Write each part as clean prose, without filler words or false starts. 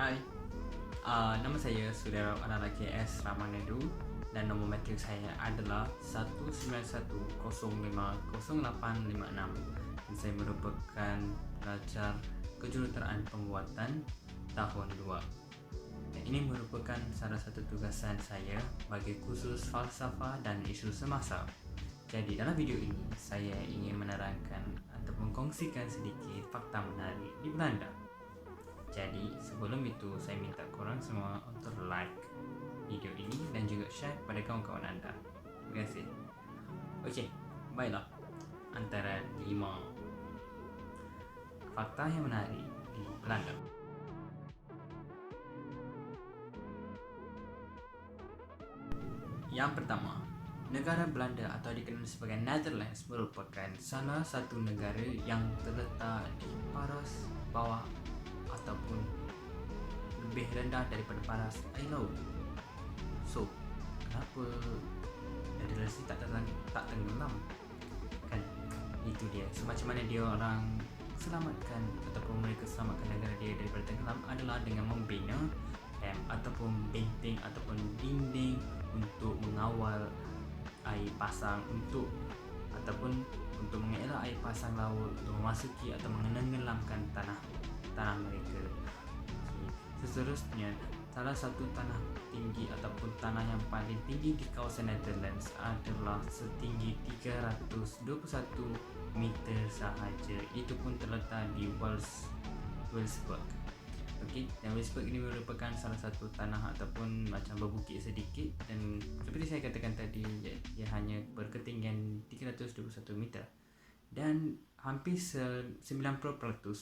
Hai, nama saya Saudara Anara KS Ramanadu dan nombor matrik saya adalah 191050856 dan saya merupakan pelajar kejuruteraan pembuatan tahun 2. Dan ini merupakan salah satu tugasan saya bagi kursus falsafah dan isu semasa. Jadi dalam video ini saya ingin menerangkan atau mengkongsikan sedikit fakta menarik di Belanda. Jadi sebelum itu saya minta korang semua untuk like video ini dan juga share pada kawan-kawan anda. Terima kasih. Okey, baiklah. Antara 5 fakta yang menarik di Belanda. Yang pertama, negara Belanda atau dikenal sebagai Netherlands merupakan salah satu negara yang terletak di paras bawah ataupun lebih rendah daripada paras air laut. So, kenapa Netherlands ni tak tenggelam? Kan itu dia. So, macam mana dia orang selamatkan ataupun mereka selamatkan negara dia daripada tenggelam adalah dengan membina dam ataupun benteng ataupun dinding untuk mengawal air pasang ataupun untuk mengelak air pasang laut untuk memasuki atau menenggelamkan tanah mereka. Seterusnya, salah satu tanah tinggi ataupun tanah yang paling tinggi di kawasan Netherlands adalah setinggi 321 meter sahaja. Itu pun terletak di Wolfsburg. Okey, dan Wolfsburg ini merupakan salah satu tanah ataupun macam berbukit sedikit, dan seperti saya katakan tadi, ia hanya berketinggian 321 meter. Dan hampir 90%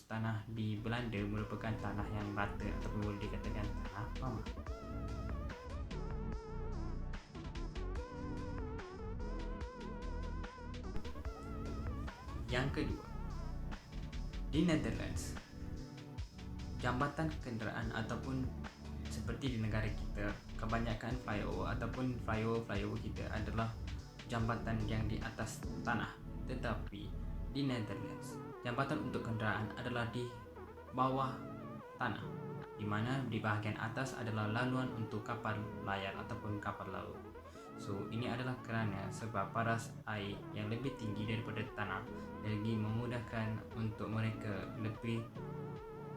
tanah di Belanda merupakan tanah yang rata ataupun boleh dikatakan tanah pamah. Yang kedua, di Netherlands, jambatan kenderaan ataupun seperti di negara kita, kebanyakan flyover ataupun flyover kita adalah jambatan yang di atas tanah. Tetapi di Netherlands, jambatan untuk kenderaan adalah di bawah tanah, di mana di bahagian atas adalah laluan untuk kapal layar ataupun kapal laut. So, ini adalah kerana sebab paras air yang lebih tinggi daripada tanah lagi memudahkan untuk mereka lebih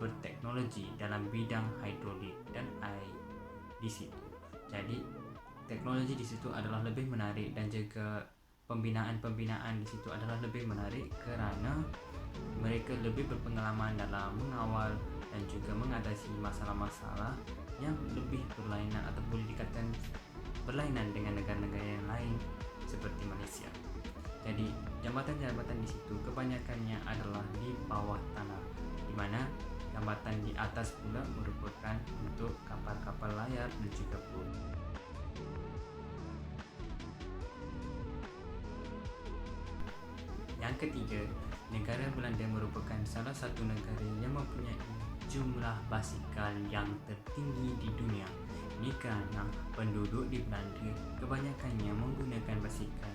berteknologi dalam bidang hidrolik dan air di situ. Jadi, teknologi di situ adalah lebih menarik dan juga pembinaan di situ adalah lebih menarik kerana mereka lebih berpengalaman dalam mengawal dan juga mengatasi masalah-masalah yang lebih berlainan atau boleh dikatakan berlainan dengan negara-negara yang lain seperti Malaysia. Jadi jambatan-jambatan di situ kebanyakannya adalah di bawah tanah, di mana jambatan di atas pula merupakan untuk kapal-kapal layar dan juga boat. Yang ketiga, negara Belanda merupakan salah satu negara yang mempunyai jumlah basikal yang tertinggi di dunia. Ini kerana penduduk di Belanda kebanyakannya menggunakan basikal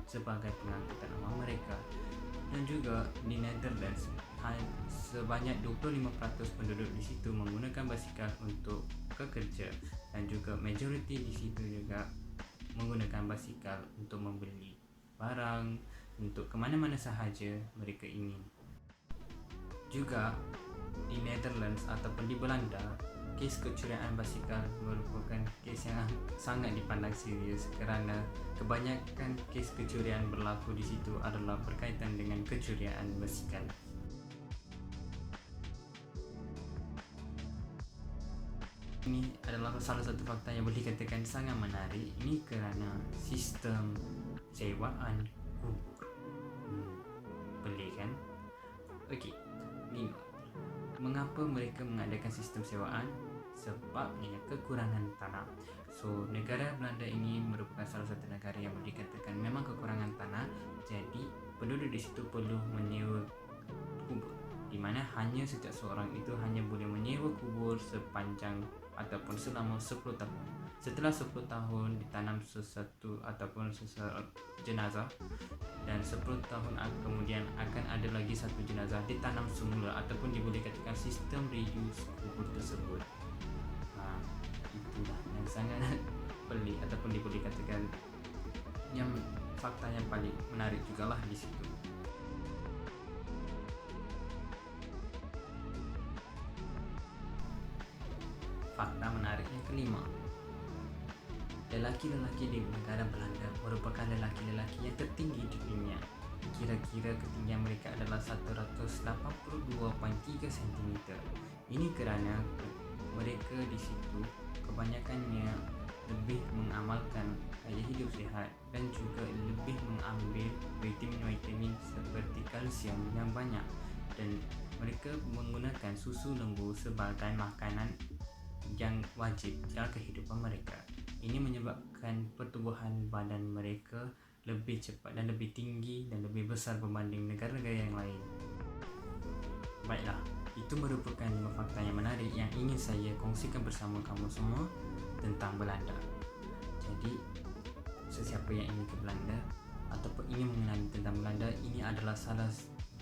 sebagai pengangkutan awam mereka. Dan juga di Netherlands, sebanyak 25% penduduk di situ menggunakan basikal untuk bekerja, dan juga majoriti di situ juga menggunakan basikal untuk membeli barang untuk ke mana-mana sahaja mereka ingin. Juga di Netherlands ataupun di Belanda, kes kecurian basikal merupakan kes yang sangat dipandang serius kerana kebanyakan kes kecurian berlaku di situ adalah berkaitan dengan kecurian basikal. Ini adalah salah satu fakta yang boleh dikatakan sangat menarik. Ini kerana sistem sewaan kubur. Beli kan? Okey, 5. Mengapa mereka mengadakan sistem sewaan? Sebabnya kekurangan tanah. So, negara Belanda ini merupakan salah satu negara yang boleh dikatakan memang kekurangan tanah. Jadi, penduduk di situ perlu menyewa kubur, di mana hanya setiap seorang itu hanya boleh menyewa kubur sepanjang ataupun selama 10 tahun. Setelah 10 tahun ditanam sesuatu ataupun jenazah, dan 10 tahun kemudian akan ada lagi satu jenazah ditanam semula, ataupun diboleh katakan sistem reuse kubur tersebut. Itulah yang sangat pelik ataupun diboleh katakan yang fakta yang paling menarik jugalah di situ. Fakta menarik yang kelima, lelaki-lelaki di negara Belanda merupakan lelaki-lelaki yang tertinggi di dunia. Kira-kira ketinggian mereka adalah 182.3 cm. Ini kerana mereka di situ kebanyakannya lebih mengamalkan gaya hidup sihat dan juga lebih mengambil vitamin-vitamin seperti kalsium yang banyak, dan mereka menggunakan susu lembu sebagai makanan yang wajib dalam kehidupan mereka. Ini menyebabkan pertumbuhan badan mereka lebih cepat dan lebih tinggi dan lebih besar berbanding negara-negara yang lain. Baiklah, itu merupakan 5 fakta yang menarik yang ingin saya kongsikan bersama kamu semua tentang Belanda. Jadi, sesiapa yang ingin ke Belanda ataupun ingin mengenali tentang Belanda, ini adalah salah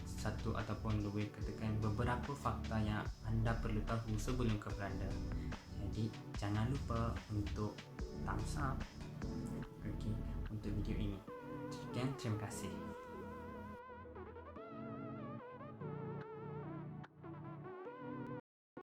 satu ataupun lebih katakan beberapa fakta yang anda perlu tahu sebelum ke Belanda. Jadi, jangan lupa untuk thumbs up untuk video ini. Sekian, terima kasih.